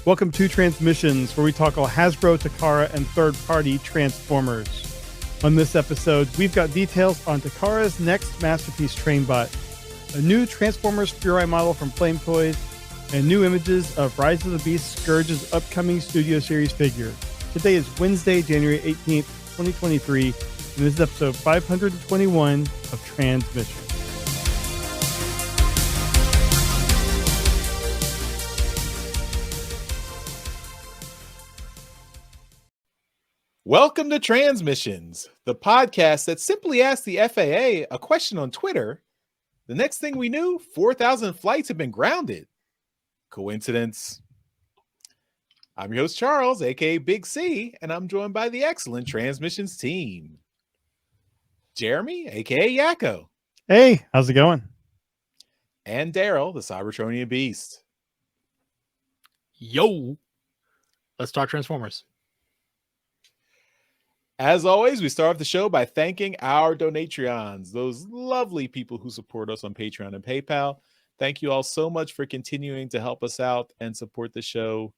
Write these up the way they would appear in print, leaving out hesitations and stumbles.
Welcome to Transmissions, where we talk all Hasbro, Takara, and third-party Transformers. On this episode, we've got details on Takara's next Masterpiece Trainbot, a new Transformers Furai Model from Flame Toys, and new images of Rise of the Beasts Scourge's upcoming Studio Series figure. Today is Wednesday, January 18th, 2023, and this is episode 521 of Transmissions. Welcome to Transmissions, the podcast that simply asked the FAA a question on Twitter. The next thing we knew, 4,000 flights have been grounded. Coincidence? I'm your host, Charles, aka Big C, and I'm joined by the excellent Transmissions team. Jeremy, aka Yakko. Hey, how's it going? And Daryl, the Cybertronian Beast. Yo, let's talk Transformers. As always, we start off the show by thanking our Donatreons, those lovely people who support us on Patreon and PayPal. Thank you all so much for continuing to help us out and support the show.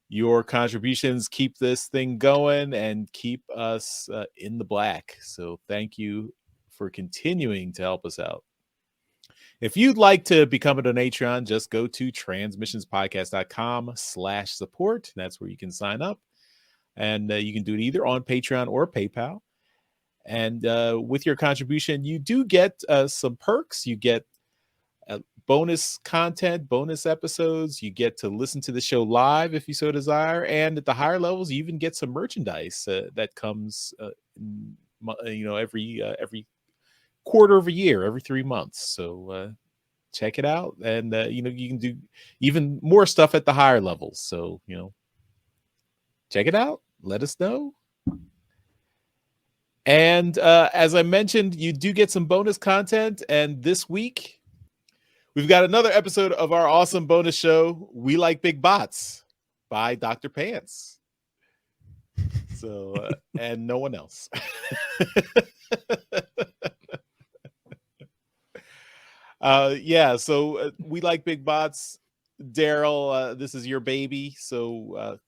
Your contributions keep this thing going and keep us in the black. So thank you for continuing to help us out. If you'd like to become a Donatreon, just go to transmissionspodcast.com/support. That's where you can sign up. And you can do it either on Patreon or PayPal. And with your contribution, you do get some perks. You get bonus content, bonus episodes. You get to listen to the show live if you so desire. And at the higher levels, you even get some merchandise that comes, every quarter of a year, every 3 months. So check it out. And, you can do even more stuff at the higher levels. So, check it out. Let us know. And as I mentioned, you do get some bonus content. And this week, we've got another episode of our awesome bonus show, We Like Big Bots by Dr. Pants. So, and no one else. So We Like Big Bots. Daryl, this is your baby. So,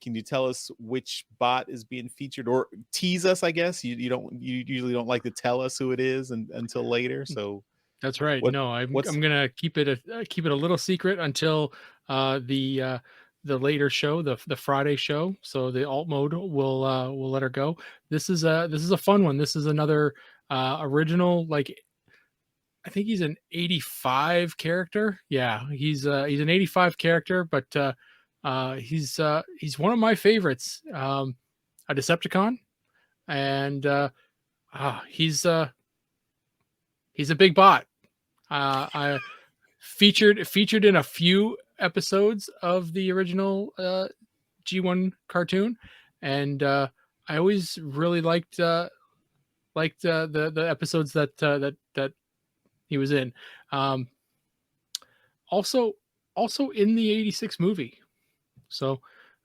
can you tell us which bot is being featured, or tease us? I guess you usually don't like to tell us who it is until later. So that's right. I'm gonna keep it a little secret until the later show, the Friday show. So the alt mode will let her go. This is a fun one. This is another original. Like, I think he's an 85 character. Yeah, he's an 85 character, but he's one of my favorites. A Decepticon, and he's a big bot. I featured in a few episodes of the original G1 cartoon, and I always really liked the episodes that he was in. Also in the 86 movie. So,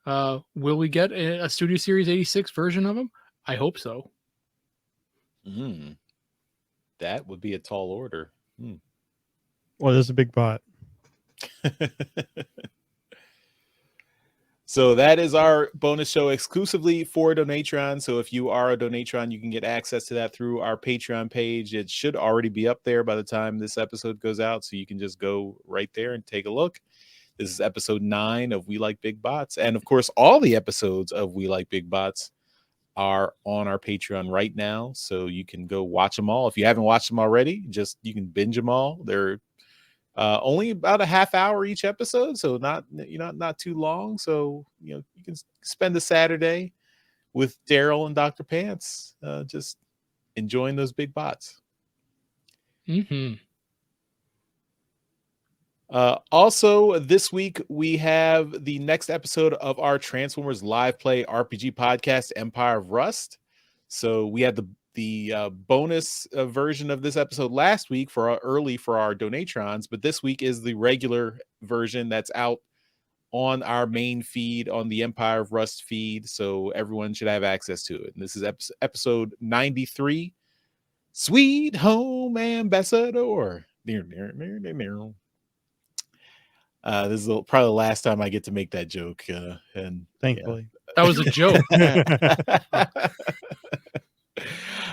will we get a Studio Series 86 version of him? I hope so. That would be a tall order. Well, there's a big bot. So that is our bonus show exclusively for Donatron. So if you are a Donatron, you can get access to that through our Patreon page. It should already be up there by the time this episode goes out. So you can just go right there and take a look. This is episode 9 of We Like Big Bots. And of course, all the episodes of We Like Big Bots are on our Patreon right now. So you can go watch them all. If you haven't watched them already, you can binge them all. They're only about a half hour each episode. So not too long. So, you can spend a Saturday with Daryl and Dr. Pants, just enjoying those big bots. Mm-hmm. Also, this week we have the next episode of our Transformers live play RPG podcast, Empire of Rust. So we had the bonus version of this episode last week for our Donatrons, but this week is the regular version that's out on our main feed, on the Empire of Rust feed. So everyone should have access to it. And this is episode 93, Sweet Home Ambassador. This is probably the last time I get to make that joke. And thankfully, that was a joke.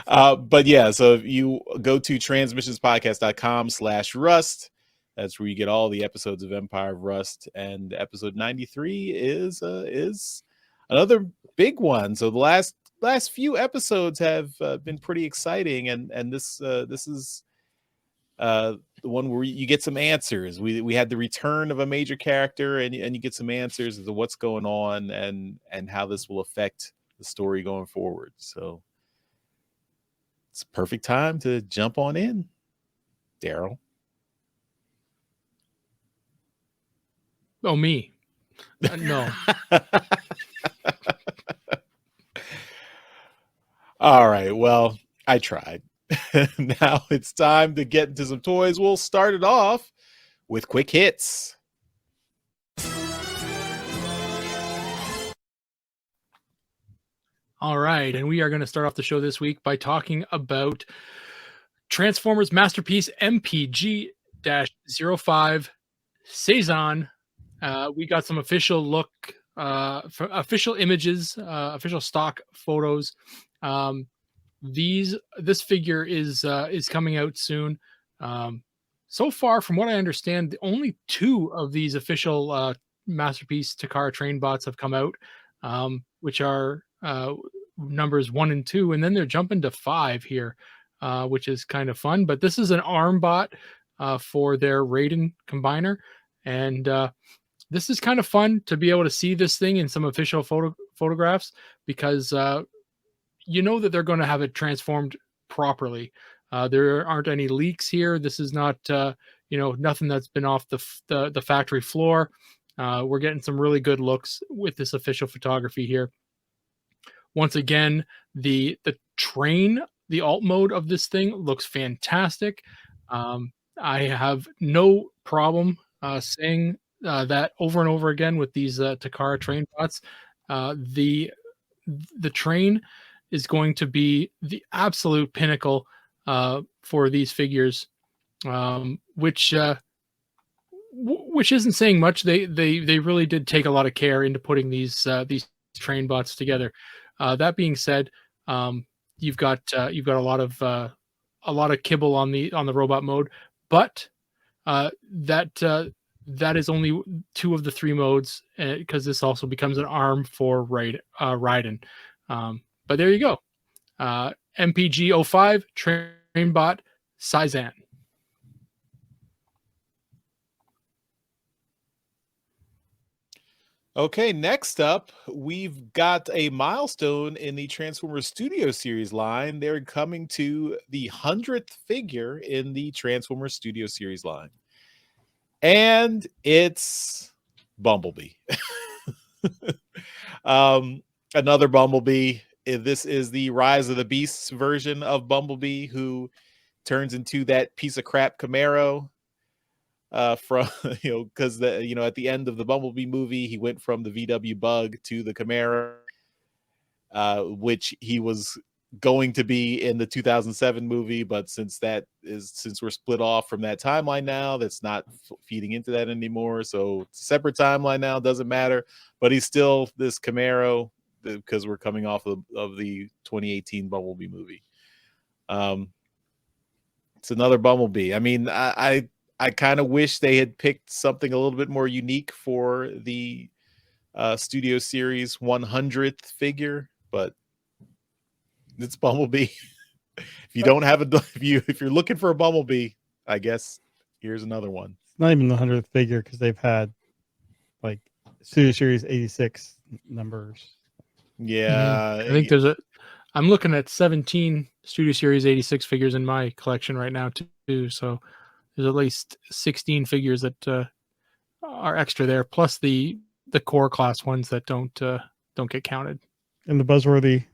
But yeah, so if you go to transmissionspodcast.com/rust, that's where you get all the episodes of Empire of Rust, and episode 93 is another big one. So the last few episodes have been pretty exciting, and this is the one where you get some answers. We had the return of a major character, and you get some answers as to what's going on and how this will affect the story going forward. So it's a perfect time to jump on in, Daryl. Oh, me? No. All right. Well, I tried. Now it's time to get into some toys. We'll start it off with quick hits. All right, and we are going to start off the show this week by talking about Transformers Masterpiece MPG-05 Saison. We got some official official images, official stock photos. This figure is coming out soon. So far, from what I understand, only 2 of these official Masterpiece Takara Trainbots have come out, which are numbers 1 and 2, and then they're jumping to 5 here, which is kind of fun. But this is an ARM bot for their Raiden combiner, and this is kind of fun to be able to see this thing in some official photographs, because you know that they're going to have it transformed properly. There aren't any leaks here. This is not nothing that's been off the factory floor. We're getting some really good looks with this official photography here. Once again, the train, the alt mode of this thing looks fantastic. I have no problem saying that over and over again with these Takara train bots. The train is going to be the absolute pinnacle for these figures, which isn't saying much. They really did take a lot of care into putting these train bots together. That being said, you've got a lot of kibble on the robot mode, but that is only 2 of the 3 modes, because this also becomes an ARM for Raiden. But there you go. MPG-05 Trainbot Saison. Okay, next up, we've got a milestone in the Transformers Studio Series line. They're coming to the 100th figure in the Transformers Studio Series line. And it's Bumblebee. Another Bumblebee. This is the Rise of the Beasts version of Bumblebee, who turns into that piece of crap Camaro. From because at the end of the Bumblebee movie, he went from the VW Bug to the Camaro, which he was going to be in the 2007 movie, but since we're split off from that timeline now, that's not feeding into that anymore. So it's a separate timeline now, doesn't matter. But he's still this Camaro because we're coming off of the 2018 Bumblebee movie. It's another Bumblebee. I mean, I kind of wish they had picked something a little bit more unique for the Studio Series 100th figure, but it's Bumblebee. If you don't have if you're looking for a Bumblebee, I guess here's another one. It's not even the 100th figure, because they've had like Studio Series 86 numbers. Yeah, I think I'm looking at 17 Studio Series 86 figures in my collection right now too. So there's at least 16 figures that are extra there, plus the core class ones that don't get counted. And the buzzworthy.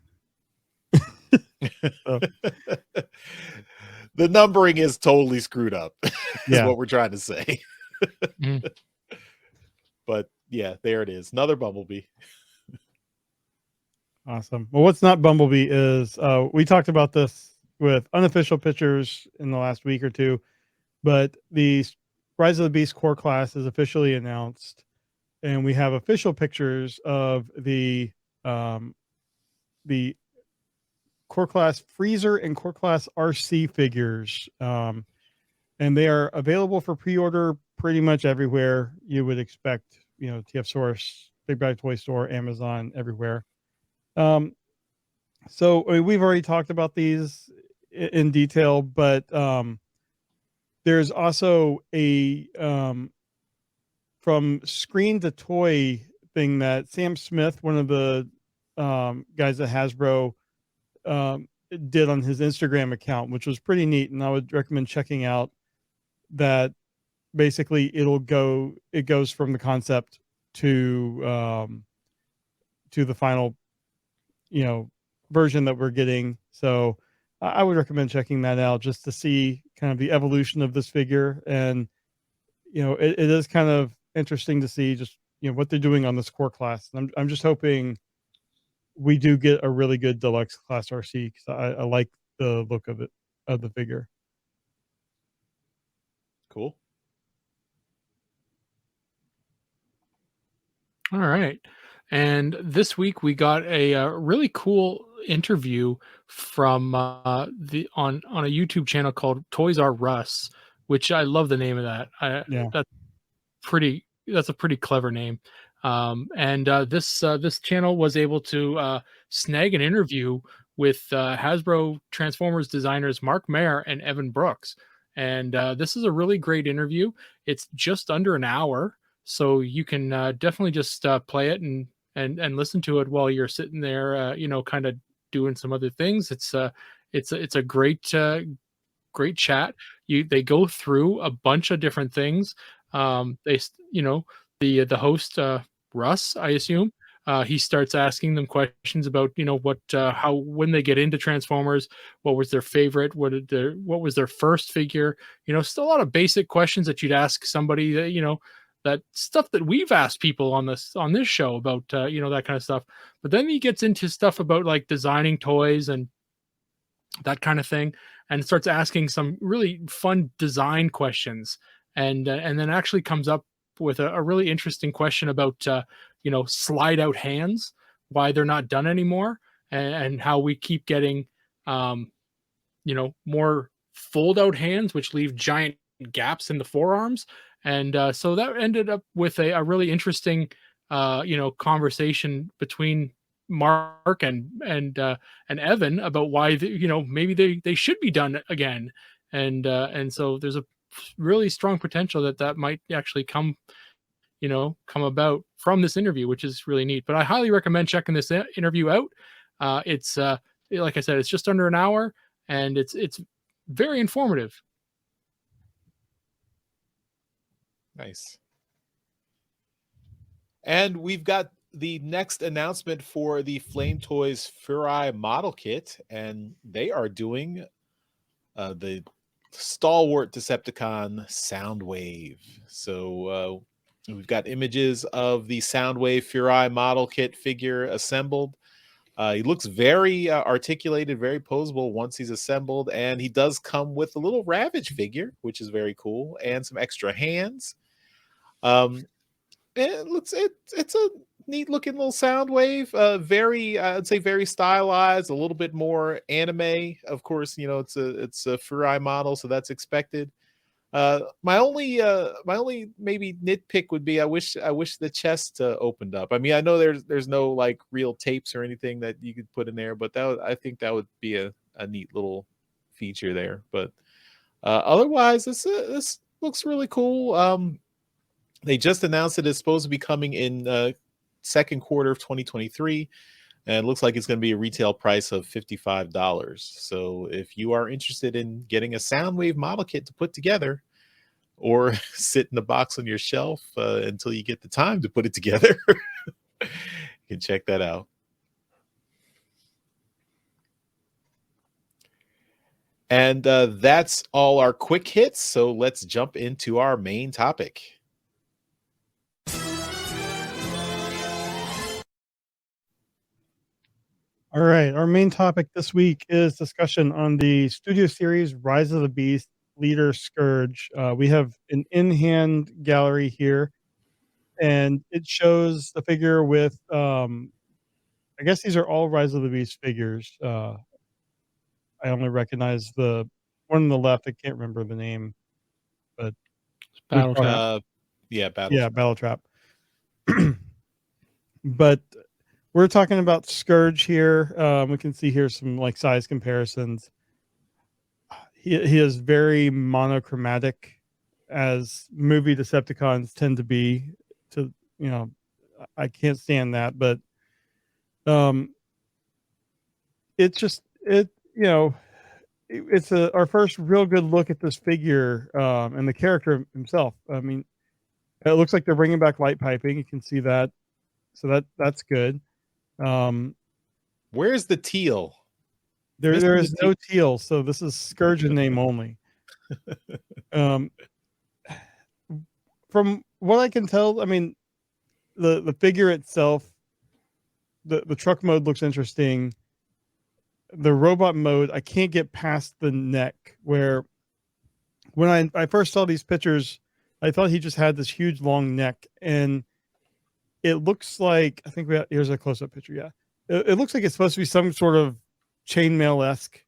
The numbering is totally screwed up. Is what we're trying to say. But yeah, there it is. Another Bumblebee. Awesome. Well, what's not Bumblebee is we talked about this with unofficial pictures in the last week or two, but the Rise of the Beast core class is officially announced, and we have official pictures of the core class Freezer and core class RC figures, and they are available for pre-order pretty much everywhere you would expect. TF Source, Big Bad Toy Store, Amazon, everywhere. So we've already talked about these in detail, but there's also a from screen to toy thing that Sam Smith, one of the guys at Hasbro, did on his Instagram account, which was pretty neat, and I would recommend checking out. That basically it goes from the concept to the final version that we're getting. So I would recommend checking that out just to see kind of the evolution of this figure. And it is kind of interesting to see just what they're doing on this core class. And I'm just hoping we do get a really good deluxe class RC, because I like the look of the figure. Cool. All right. And this week we got a really cool interview from on a YouTube channel called Toys R Us, which I love the name of that. That's a pretty clever name. And this channel was able to snag an interview with Hasbro Transformers designers Mark Mayer and Evan Brooks. And this is a really great interview. It's just under an hour, so you can definitely just play it and listen to it while you're sitting there, kind of doing some other things. It's a great chat. They go through a bunch of different things. The host, Russ, I assume, he starts asking them questions about when they get into Transformers, what was their favorite, what was their first figure, still a lot of basic questions that you'd ask somebody that that stuff that we've asked people on this show about, that kind of stuff. But then he gets into stuff about like designing toys and that kind of thing, and starts asking some really fun design questions, and then actually comes up with a really interesting question about slide out hands, why they're not done anymore, and how we keep getting more fold out hands, which leave giant gaps in the forearms. And so that ended up with a really interesting conversation between Mark and Evan about why maybe they should be done again. And so there's a really strong potential that might actually come about from this interview, which is really neat. But I highly recommend checking this interview out. It's like I said, it's just under an hour, and it's very informative. Nice. And we've got the next announcement for the Flame Toys Furai Model Kit, and they are doing the stalwart Decepticon Soundwave. So we've got images of the Soundwave Furai Model Kit figure assembled. He looks very articulated, very posable once he's assembled, and he does come with a little Ravage figure, which is very cool, and some extra hands. It's a neat looking little Soundwave. Very, I'd say, very stylized, a little bit more anime. Of course, it's a Furai model, so that's expected. My only maybe nitpick would be I wish the chest opened up. I mean, I know there's no like real tapes or anything that you could put in there, but I think that would be a neat little feature there. But otherwise, this looks really cool. They just announced it is supposed to be coming in second quarter of 2023. And it looks like it's going to be a retail price of $55. So if you are interested in getting a Soundwave model kit to put together, or sit in the box on your shelf until you get the time to put it together, you can check that out. And that's all our quick hits. So let's jump into our main topic. All right. Our main topic this week is discussion on the Studio Series Rise of the Beast Leader Scourge. We have an in-hand gallery here, and it shows the figure with, I guess these are all Rise of the Beast figures. I only recognize the one on the left. I can't remember the name, but Battle Trap. Battle Battle Trap. But we're talking about Scourge here. We can see here some like size comparisons. He is very monochromatic, as movie Decepticons tend to be. To I can't stand that, but it's just it's our first real good look at this figure and the character himself. I mean, it looks like they're bringing back light piping. You can see that, so that's good. Where's the teal? There is no teal, so this is Scourge in name only. From what I can tell, I mean, the figure itself, the truck mode looks interesting. The robot mode, I can't get past the neck, where when I first saw these pictures, I thought he just had this huge long neck, and it looks like, I think here's a close-up picture. Yeah, it looks like it's supposed to be some sort of chainmail-esque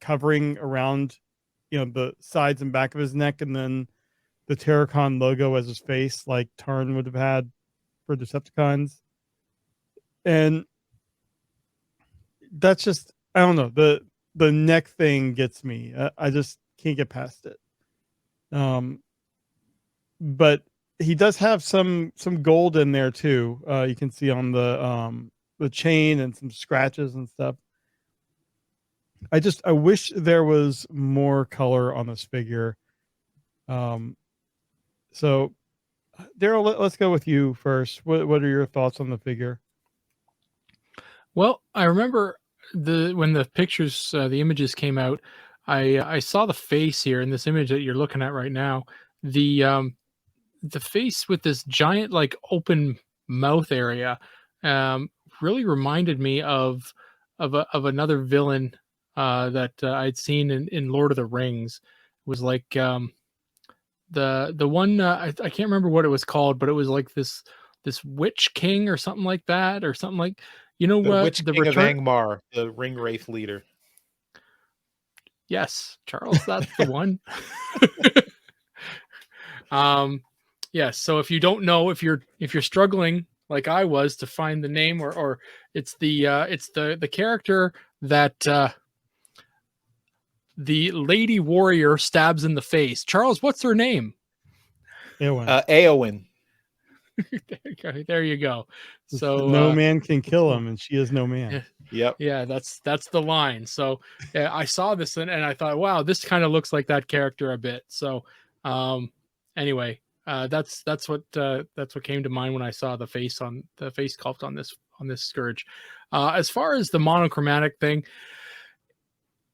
covering around, the sides and back of his neck, and then the Terracon logo as his face, like Tarn would have had for Decepticons. And that's just, I don't know, the neck thing gets me. I just can't get past it. But he does have some gold in there too. You can see on the chain and some scratches and stuff. I wish there was more color on this figure. So Daryl, let's go with you first. What are your thoughts on the figure? Well, I remember when the pictures, the images came out, I saw the face here in this image that you're looking at right now. The face with this giant like open mouth area really reminded me of another villain that I'd seen in Lord of the Rings. It was like the one I can't remember what it was called, but it was like this witch king or something like that, or something like, the witch king of Angmar, the ring wraith leader. Yes, Charles, that's the one. Yes. So if you don't know, if you're struggling like I was to find the name, or it's the character that the lady warrior stabs in the face. Charles, what's her name? Eowyn. There you go. So no man can kill him, and she is no man. Yep. Yeah, that's the line. So I saw this and I thought, wow, this kind of looks like that character a bit. So anyway, that's what came to mind when I saw the face sculpt on this Scourge. As far as the monochromatic thing,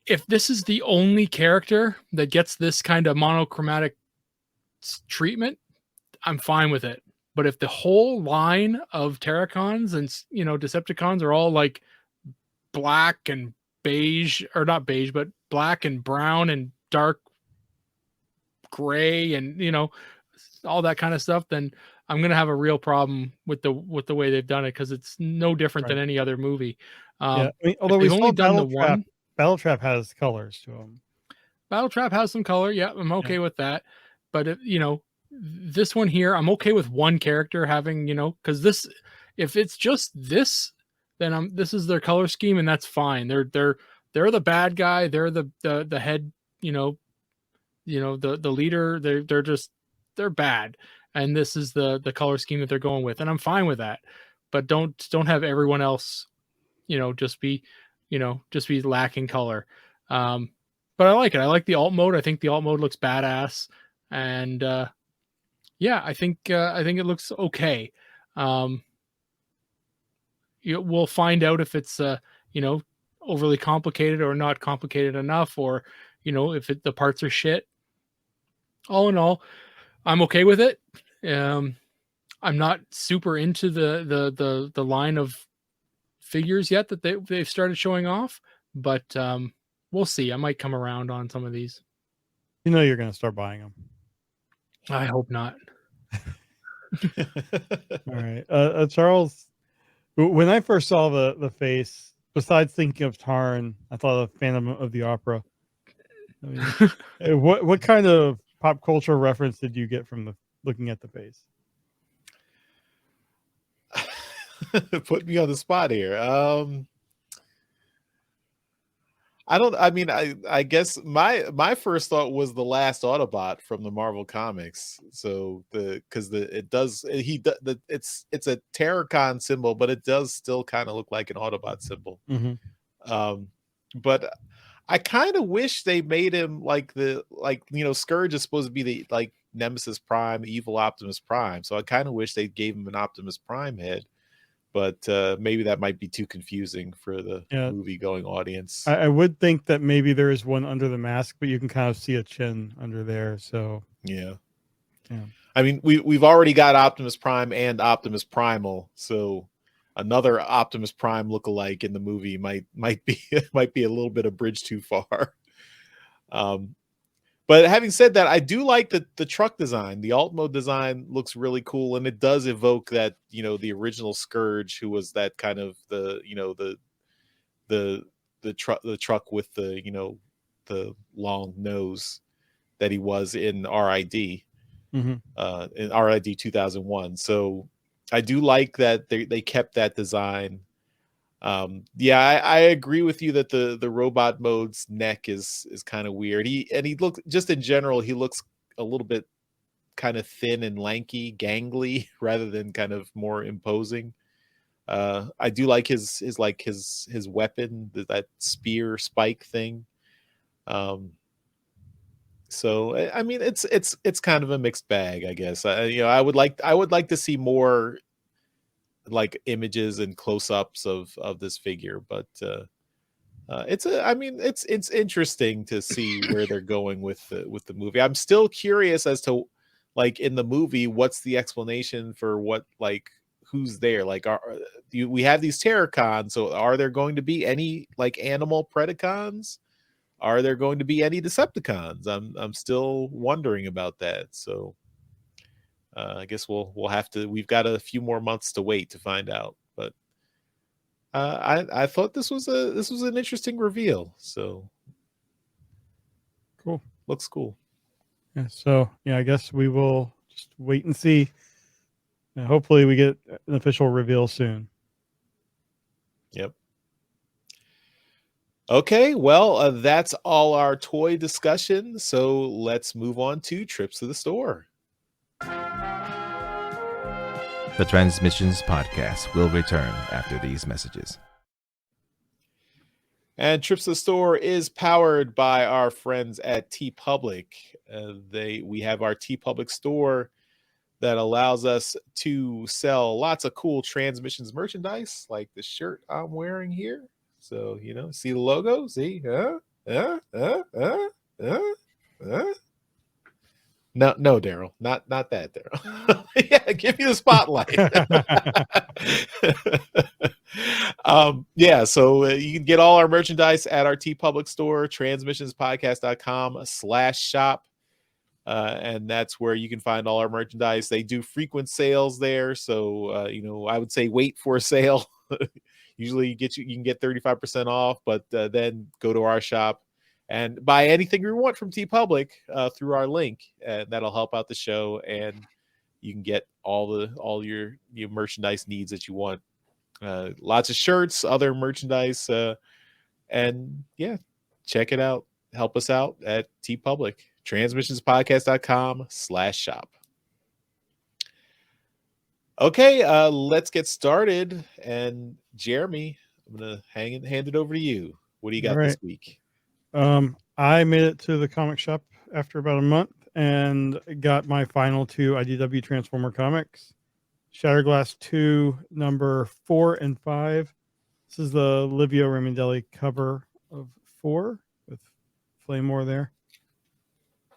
if this is the only character that gets this kind of monochromatic treatment, I'm fine with it. But if the whole line of Terracons and Decepticons are all like black and beige, or not beige, but black and brown and dark gray and all that kind of stuff, then I'm gonna have a real problem with the way they've done it, because it's no different than any other movie. Yeah, I mean, although we've only done the one. Battle Trap has colors to them. Battle Trap has some color. Yeah, I'm okay with that. But if, this one here, I'm okay with one character having, because this, if it's just this, then this is their color scheme, and that's fine. They're the bad guy. They're the head, the leader. They're bad, and this is the color scheme that they're going with, and I'm fine with that. But don't have everyone else, just be lacking color. But I like it. I like the alt mode. I think the alt mode looks badass, and yeah, I think it looks okay. We'll find out if it's overly complicated or not complicated enough, or if the parts are shit. All in all, I'm okay with it. I'm not super into the line of figures yet that they've started showing off, but we'll see. I might come around on some of these. You know you're going to start buying them. I hope not. All right. Charles, when I first saw the face, besides thinking of Tarn, I thought of Phantom of the Opera. I mean, what kind of pop culture reference did you get from looking at the face? Put me on the spot here. I guess my first thought was the last Autobot from the Marvel comics. So it's a Terracon symbol, but it does still kind of look like an Autobot symbol. Mm-hmm. But I kind of wish they made him Scourge is supposed to be the Nemesis Prime, evil Optimus Prime. So I kind of wish they gave him an Optimus Prime head. But maybe that might be too confusing for the movie going audience. I would think that maybe there is one under the mask, but you can kind of see a chin under there. So yeah. I mean, we've already got Optimus Prime and Optimus Primal, so another Optimus Prime lookalike in the movie might be a little bit of bridge too far. But having said that, I do like the truck design. The alt mode design looks really cool, and it does evoke that, the original Scourge, who was that kind of the truck with the long nose that he was in RID, in RID 2001. So I do like that they kept that design. I agree with you that the robot mode's neck is kind of weird. He looks, just in general, he looks a little bit kind of thin and lanky, gangly, rather than kind of more imposing. I do like his weapon, that spear spike thing. So I mean, it's kind of a mixed bag, I guess. I would like to see more like images and close-ups of this figure, but it's interesting to see where they're going with the movie. I'm still curious as to, like, in the movie, what's the explanation for who's there? Like, we have these Terracons, so are there going to be any animal Predacons? Are there going to be any Decepticons? I'm still wondering about that. So I guess we'll have to. We've got a few more months to wait to find out. But I thought this was an interesting reveal. So cool. Looks cool. Yeah. So I guess we will just wait and see. And hopefully, we get an official reveal soon. Yep. Okay, well, that's all our toy discussion. So let's move on to trips to the store. The Transmissions Podcast will return after these messages. And Trips to the Store is powered by our friends at TeePublic. We have our TeePublic store that allows us to sell lots of cool Transmissions merchandise, like the shirt I'm wearing here. So, see the logo? See? No, Daryl, not that, Daryl. Yeah, give me the spotlight. So you can get all our merchandise at our TeePublic store, transmissionspodcast.com/shop. And that's where you can find all our merchandise. They do frequent sales there. So, I would say wait for a sale. Usually you can get 35% off, but then go to our shop and buy anything you want from TeePublic through our link, and that'll help out the show. And you can get all your merchandise needs that you want. Lots of shirts, other merchandise, and check it out. Help us out at TeePublic, transmissionspodcast.com/shop. Okay, let's get started. And Jeremy, I'm gonna hand it over to you. What do you got this week? I made it to the comic shop after about a month and got my final 2 IDW Transformer comics. Shatterglass 2, number 4 and 5. This is the Livio Ramondelli cover of 4 with Flamore there.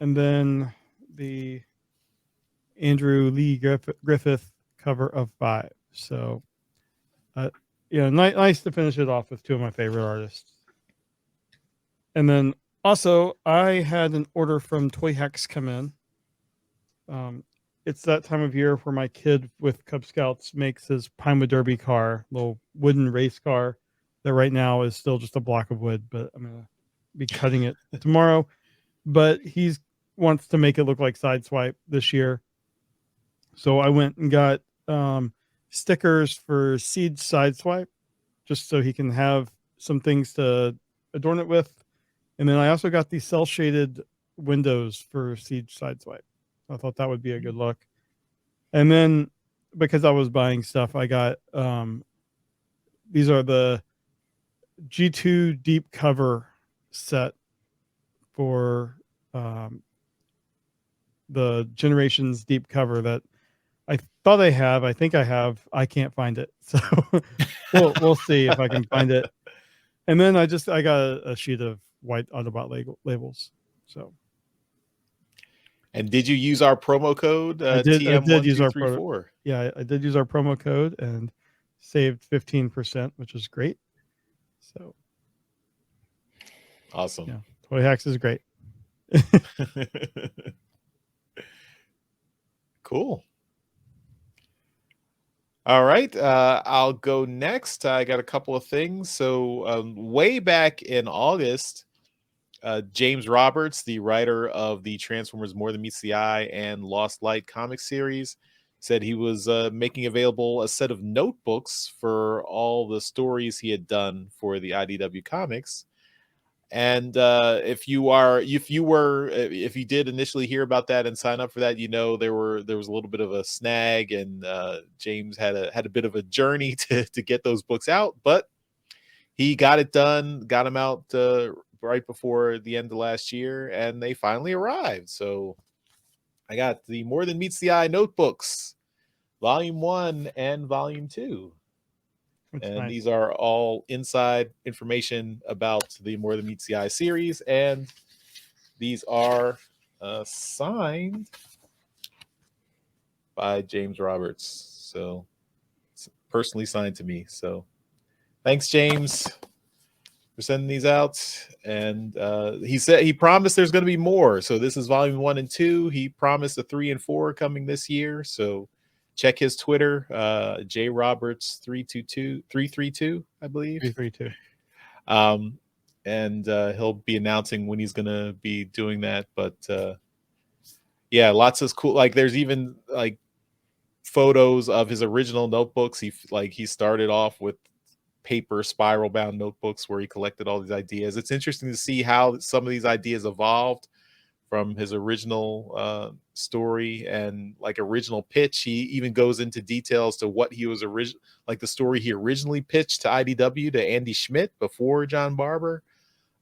And then the Andrew Lee Griffith cover of 5. So, nice to finish it off with 2 of my favorite artists. And then Also, I had an order from Toy Hacks come in. It's that time of year where my kid with Cub Scouts makes his Pinewood Derby car, little wooden race car that right now is still just a block of wood, but I'm going to be cutting it tomorrow. But he wants to make it look like Sideswipe this year. So I went and got stickers for Siege Sideswipe just so he can have some things to adorn it with. And then I also got these cell shaded windows for Siege Sideswipe. I thought that would be a good look. And then because I was buying stuff, I got these are the G2 deep cover set for the Generations deep cover that I thought I have. I think I have. I can't find it. So we'll see if I can find it. And then I got a sheet of white Autobot labels. So. And did you use our promo code? I did use our TM1234. Yeah, I did use our promo code and saved 15%, which is great. So awesome. Yeah, Toy Hacks is great. Cool. All right, I'll go next. I got a couple of things. So way back in August, James Roberts, the writer of the Transformers More Than Meets the Eye and Lost Light comic series, said he was making available a set of notebooks for all the stories he had done for the IDW comics. And if you did initially hear about that and sign up for that, there was a little bit of a snag, and James had a bit of a journey to get those books out, but he got it done, got them out right before the end of last year, and they finally arrived. So I got the More Than Meets the Eye notebooks, Volume 1 and Volume 2. That's and nice. These are all inside information about the More Than Meets the Eye series, and these are signed by James Roberts. So it's personally signed to me. So thanks, James, for sending these out. And he promised there's going to be more. So this is Volume 1 and 2. He promised a 3 and 4 coming this year. So check his Twitter, jroberts332, I believe. 332. And he'll be announcing when he's going to be doing that. But yeah, lots of cool. Like there's even like photos of his original notebooks. He started off with paper spiral bound notebooks where he collected all these ideas. It's interesting to see how some of these ideas evolved from his original story and like original pitch. He even goes into details to what he was like the story he originally pitched to IDW to Andy Schmidt before John Barber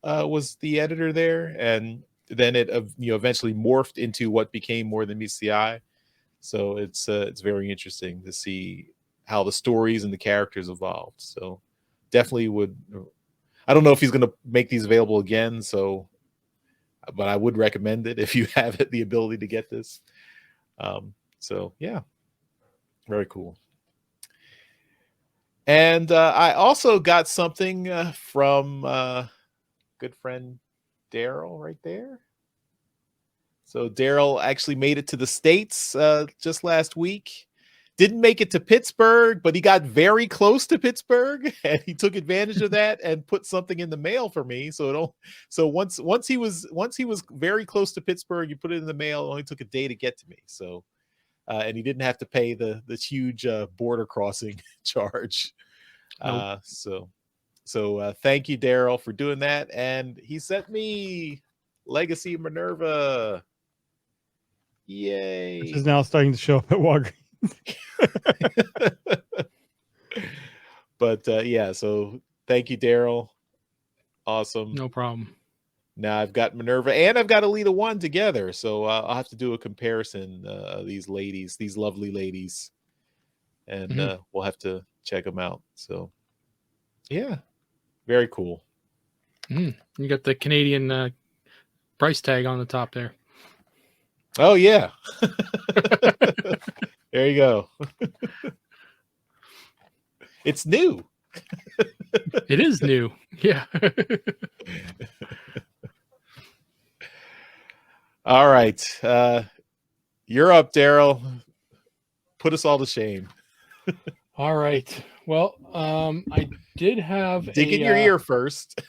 was the editor there, and then it eventually morphed into what became More Than Meets the Eye. So it's very interesting to see how the stories and the characters evolved. So definitely I don't know if he's going to make these available again. So, but I would recommend it if you have the ability to get this. So yeah, very cool. And I also got something from good friend Daryl right there. So Daryl actually made it to the States just last week. Didn't make it to Pittsburgh, but he got very close to Pittsburgh, and he took advantage of that and put something in the mail for me. So once he was very close to Pittsburgh, you put it in the mail. It only took a day to get to me. So and he didn't have to pay the huge border crossing charge. Nope. So thank you, Daryl, for doing that. And he sent me Legacy Minerva. Yay! Which is now starting to show up at Walgreens. But yeah, so thank you, Daryl. Awesome. No problem. Now I've got Minerva and I've got Alita 1 together, so I'll have to do a comparison of these lovely ladies, and we'll have to check them out. So yeah, very cool. You got the Canadian price tag on the top there. Oh yeah. There you go. It's new. It is new. Yeah. All right. You're up, Daryl. Put us all to shame. All right. Well, I did have dig in your ear first.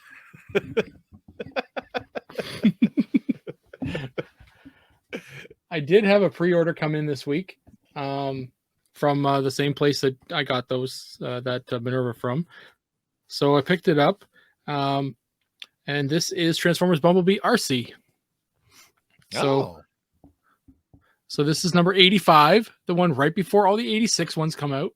I did have a pre-order come in this week from the same place that I got those that Minerva from. So I picked it up, and this is Transformers Bumblebee RC. So this is number 85, the one right before all the 86 ones come out.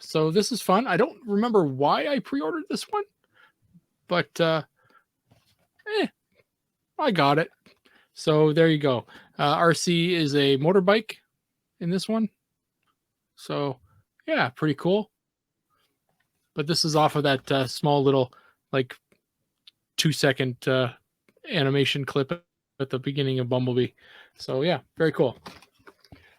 So this is fun. I don't remember why I pre-ordered this one, but I got it. So there you go. RC is a motorbike in this one. So yeah, pretty cool. But this is off of that small little 2-second animation clip at the beginning of Bumblebee. So yeah, very cool.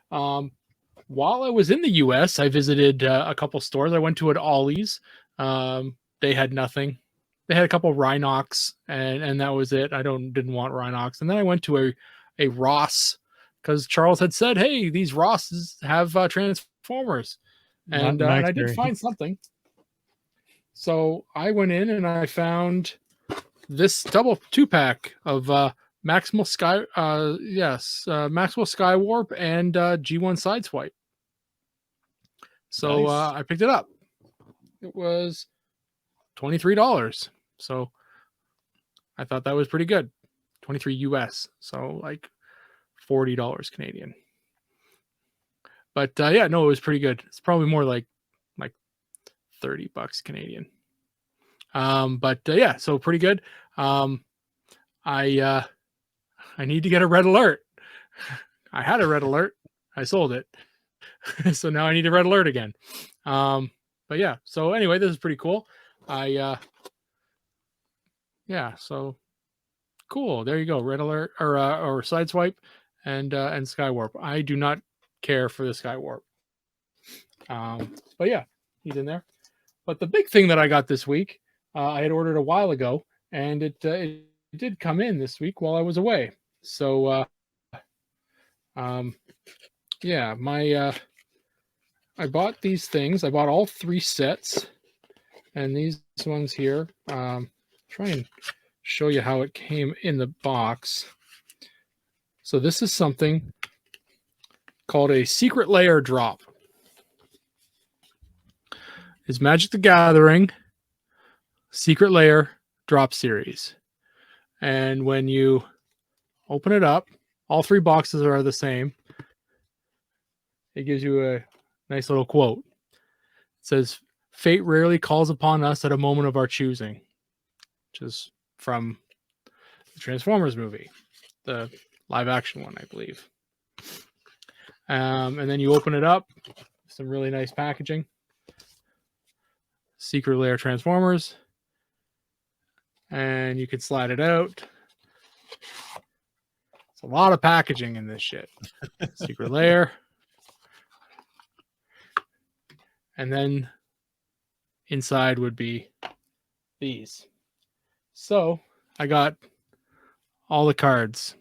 While I was in the US, I visited a couple stores. I went to an Ollie's. They had nothing. They had a couple Rhinox, and that was it. I didn't want Rhinox. And then I went to a Ross because Charles had said, "Hey, these Rosses have Transformers," and I did find something. So I went in and I found this double 2-pack of Maximal Skywarp and G1 Sideswipe. So nice. I picked it up. It was $23. So I thought that was pretty good. 23 US. So like $40 Canadian. But it was pretty good. It's probably more like $30 Canadian. So pretty good. I need to get a red alert. I had a red alert. I sold it. So now I need a red alert again. So anyway, this is pretty cool. So cool. There you go. Red alert or Sideswipe and Skywarp. I do not care for the Skywarp. He's in there. But the big thing that I got this week, I had ordered a while ago, and it did come in this week while I was away. So I bought these things. I bought all 3 sets, and these ones here. Try and show you how it came in the box. So this is something called a Secret Lair drop. It's Magic the Gathering Secret Lair drop series. And when you open it up, all 3 boxes are the same. It gives you a nice little quote. It says, "Fate rarely calls upon us at a moment of our choosing," which is from the Transformers movie, the live action one, I believe. And then you open it up, some really nice packaging. Secret Lair Transformers. And you can slide it out. It's a lot of packaging in this shit. Secret Lair. And then inside would be these. So I got all the cards,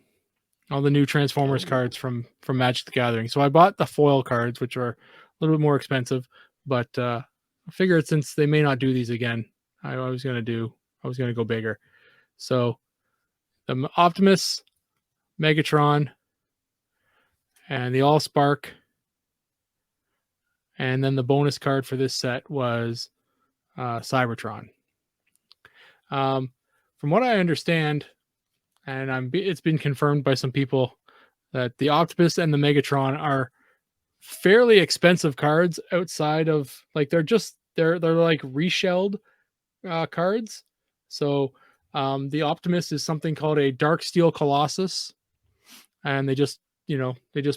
all the new Transformers cards from Magic the Gathering. So I bought the foil cards, which are a little bit more expensive, but I figured since they may not do these again, I was going to go bigger. So the Optimus, Megatron, and the Allspark. And then the bonus card for this set was Cybertron. From what I understand, and it's been confirmed by some people, that the Optimus and the Megatron are fairly expensive cards outside of, like, they're like reshelled cards. So the Optimus is something called a Dark Steel Colossus, and they just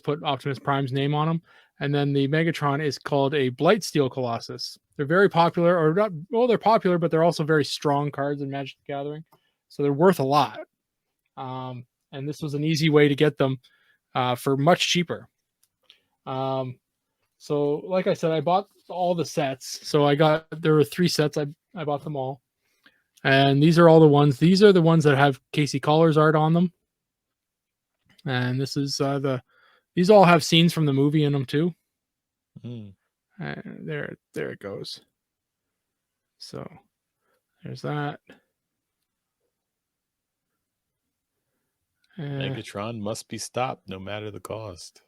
put Optimus Prime's name on them. And then the Megatron is called a Blight Steel Colossus. They're very popular, or not, well, they're popular, but they're also very strong cards in Magic the Gathering. So they're worth a lot. And this was an easy way to get them for much cheaper. So like I said, I bought all the sets. So there were 3 sets. I bought them all. And these are all the ones. These are the ones that have Casey Collar's art on them. And this is these all have scenes from the movie in them too. There it goes. So there's that. Megatron must be stopped no matter the cost.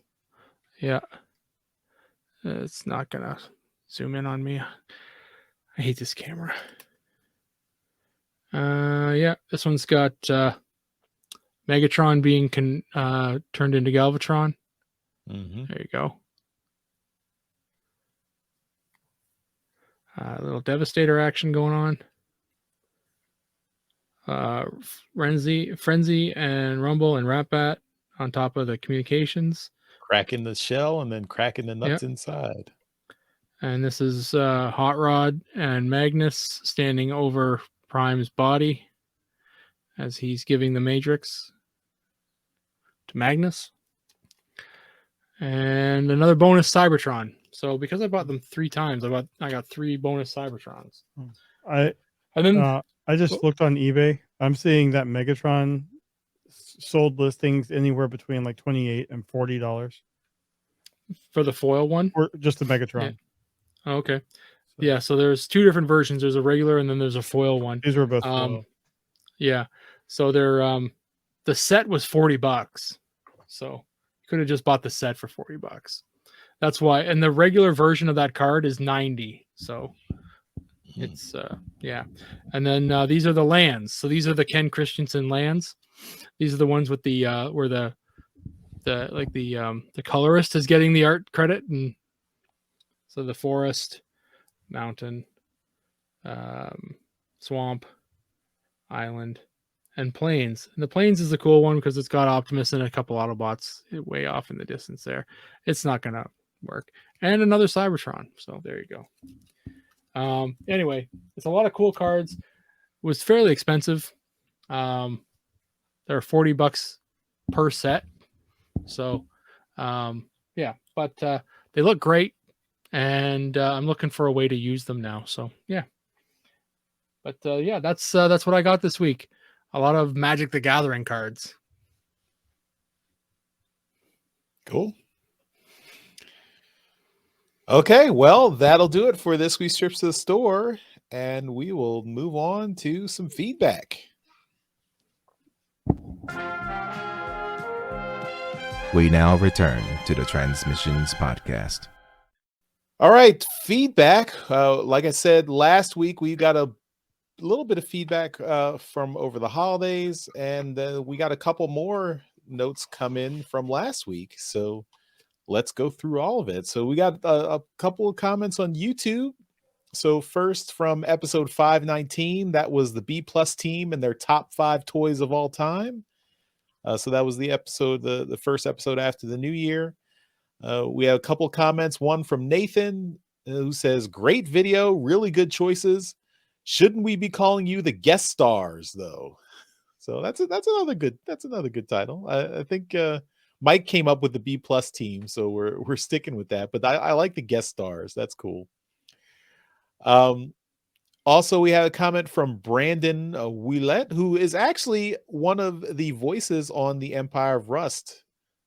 Yeah. It's not gonna zoom in on me. I hate this camera. Yeah, this one's got Megatron being turned into Galvatron. There you go. A little Devastator action going on. Frenzy and Rumble and Ratbat on top of the communications. Cracking the shell and then cracking the nuts inside. And this is Hot Rod and Magnus standing over Prime's body as he's giving the Matrix to Magnus. And another bonus Cybertron. So because I bought them 3 times, I got 3 bonus Cybertrons. I just looked on eBay. I'm seeing that Megatron sold listings anywhere between like $28 and $40 for the foil one, or just the Megatron. Yeah. Okay. Yeah, so there's 2 different versions. There's a regular and then there's a foil one. These were both foil. Yeah. So they're the set was $40. So you could have just bought the set for $40. That's why. And the regular version of that card is $90. So it's yeah. And then these are the lands. So these are the Ken Christensen lands. These are the ones with the where the colorist is getting the art credit. And so the forest, mountain, swamp, island, and plains. And the plains is a cool one because it's got Optimus and a couple Autobots way off in the distance there. It's not gonna work. And another Cybertron. So there you go. Anyway, it's a lot of cool cards. It was fairly expensive. They're $40 per set. So yeah, but they look great. And I'm looking for a way to use them now. So yeah. But yeah, that's what I got this week. A lot of Magic the Gathering cards. Cool. Okay, well, that'll do it for this week's Trips to the Store, and we will move on to some feedback. We now return to the Transmissions Podcast. All right, feedback. Like I said, last week we got a little bit of feedback from over the holidays, and we got a couple more notes come in from last week. So let's go through all of it. So we got a couple of comments on YouTube. So first from episode 519, that was the B+ team and their top 5 toys of all time. So that was the episode, the first episode after the new year. We have a couple of comments. One from Nathan who says, "Great video, really good choices. Shouldn't we be calling you the guest stars though?" So that's another good title. I think Mike came up with the B+ team, so we're sticking with that. But I like the guest stars. That's cool. Also, we had a comment from Brandon Willett, who is actually one of the voices on the Empire of Rust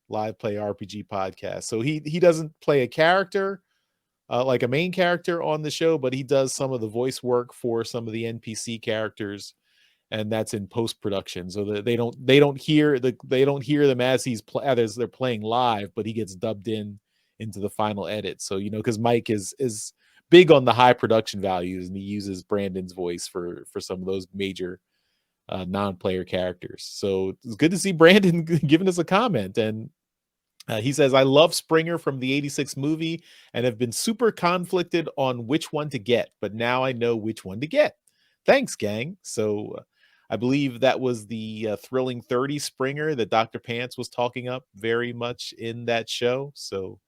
live play RPG podcast. So he doesn't play a character like a main character on the show, but he does some of the voice work for some of the NPC characters, and that's in post-production. So that they don't hear them as they're playing live, but he gets dubbed into the final edit. So because Mike is big on the high production values, and he uses Brandon's voice for some of those major non-player characters. So it's good to see Brandon giving us a comment. And he says, "I love Springer from the 86 movie and have been super conflicted on which one to get, but now I know which one to get. Thanks, gang." So I believe that was the Thrilling 30 Springer that Dr. Pants was talking up very much in that show. So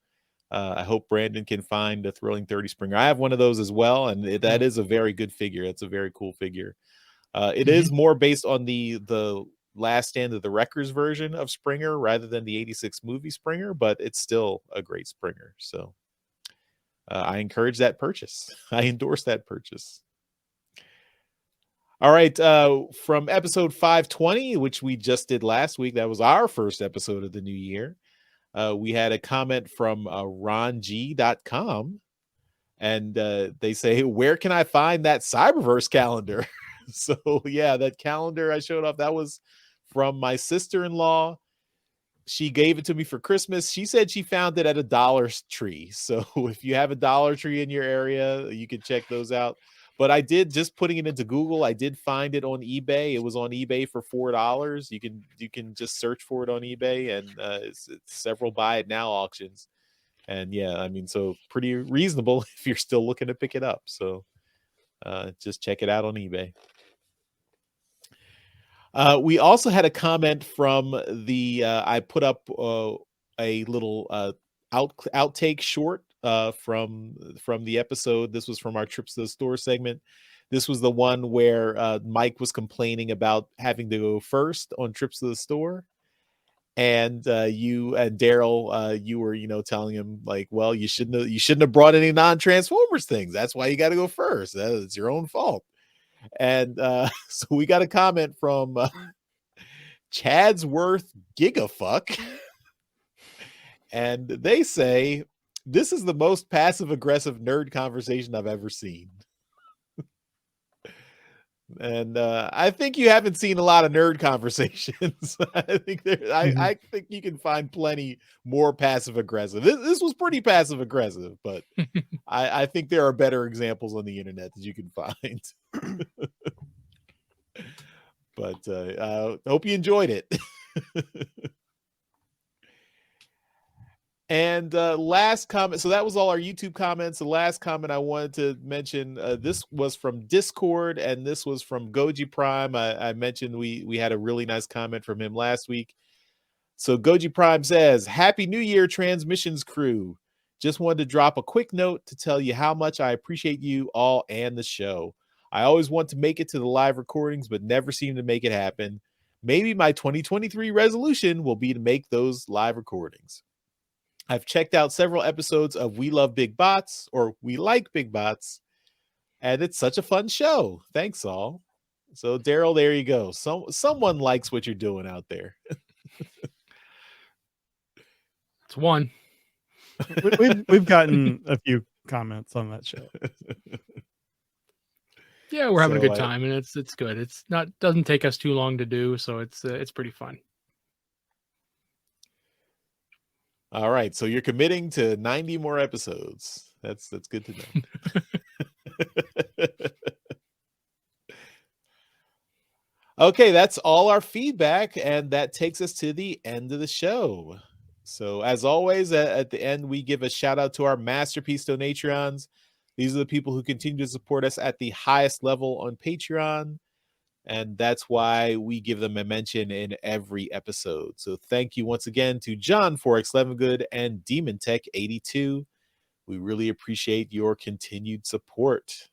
I hope Brandon can find a Thrilling 30 Springer. I have one of those as well, and that is a very good figure. It's a very cool figure. It is more based on the Last Stand of the Wreckers version of Springer rather than the 86 movie Springer, but it's still a great Springer. So I encourage that purchase. I endorse that purchase. All right. From episode 520, which we just did last week, that was our first episode of the new year. We had a comment from rong.com, and they say, where can I find that Cyberverse calendar? So yeah, that calendar I showed off, that was from my sister-in-law. She gave it to me for Christmas. She said she found it at a Dollar Tree. So if you have a Dollar Tree in your area, you can check those out. But I did, just putting it into Google, I did find it on eBay. It was on eBay for $4. You can just search for it on eBay, and it's several buy it now auctions. And yeah, I mean, so pretty reasonable if you're still looking to pick it up. So just check it out on eBay. We also had a comment from the I put up a little outtake short from the episode. This was from our Trips to the Store segment. This was the one where Mike was complaining about having to go first on trips to the store. And you and Daryl, you were, telling him like, well, you shouldn't have brought any non-Transformers things. That's why you got to go first. It's your own fault. And so we got a comment from Chadsworth Gigafuck. And they say, this is the most passive-aggressive nerd conversation I've ever seen. And I think you haven't seen a lot of nerd conversations. I think you can find plenty more passive-aggressive. This was pretty passive-aggressive, but I think there are better examples on the internet that you can find. But hope you enjoyed it. And last comment, so that was all our YouTube comments. The last comment I wanted to mention, this was from Discord, and this was from Goji Prime. I mentioned we had a really nice comment from him last week. So Goji Prime says, Happy New Year, Transmissions crew. Just wanted to drop a quick note to tell you how much I appreciate you all and the show. I always want to make it to the live recordings, but never seem to make it happen. Maybe my 2023 resolution will be to make those live recordings. I've checked out several episodes of We Love Big Bots, or We Like Big Bots, and it's such a fun show. Thanks all. So Daryl, there you go. Someone likes what you're doing out there. It's one. We've gotten a few comments on that show. Yeah, we're having a good time, and it's good. It's not doesn't take us too long to do, so it's pretty fun. All right, so you're committing to 90 more episodes. That's good to know. Okay, that's all our feedback, and that takes us to the end of the show. So as always, at the end, we give a shout out to our Masterpiece Donatrons. These are the people who continue to support us at the highest level on Patreon. And that's why we give them a mention in every episode. So thank you once again to John Forex Levengood and Demon Tech 82. We really appreciate your continued support.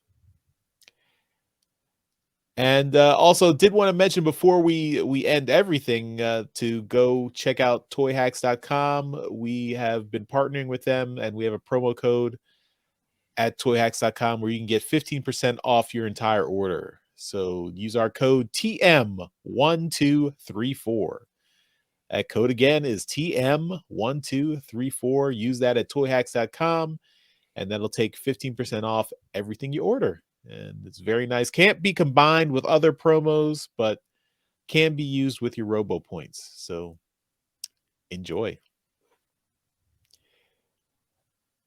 And also did want to mention before we end everything to go check out toyhacks.com. We have been partnering with them, and we have a promo code at toyhacks.com where you can get 15% off your entire order. So use our code TM1234. That code again is TM1234. Use that at toyhacks.com, and that'll take 15% off everything you order. And it's very nice. Can't be combined with other promos, but can be used with your Robo points. So enjoy.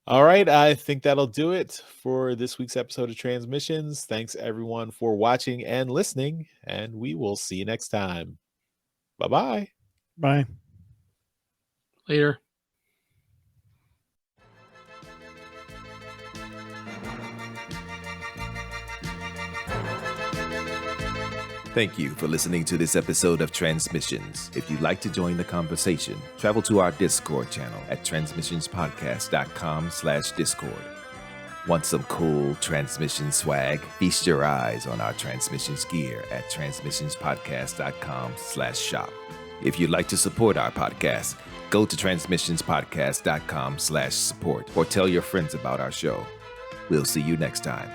All right, I think that'll do it for this week's episode of Transmissions. Thanks, everyone, for watching and listening, and we will see you next time. Bye-bye. Bye. Later. Thank you for listening to this episode of Transmissions. If you'd like to join the conversation, travel to our Discord channel at transmissionspodcast.com/Discord. Want some cool transmission swag? Feast your eyes on our transmissions gear at transmissionspodcast.com/shop. If you'd like to support our podcast, go to transmissionspodcast.com/support or tell your friends about our show. We'll see you next time.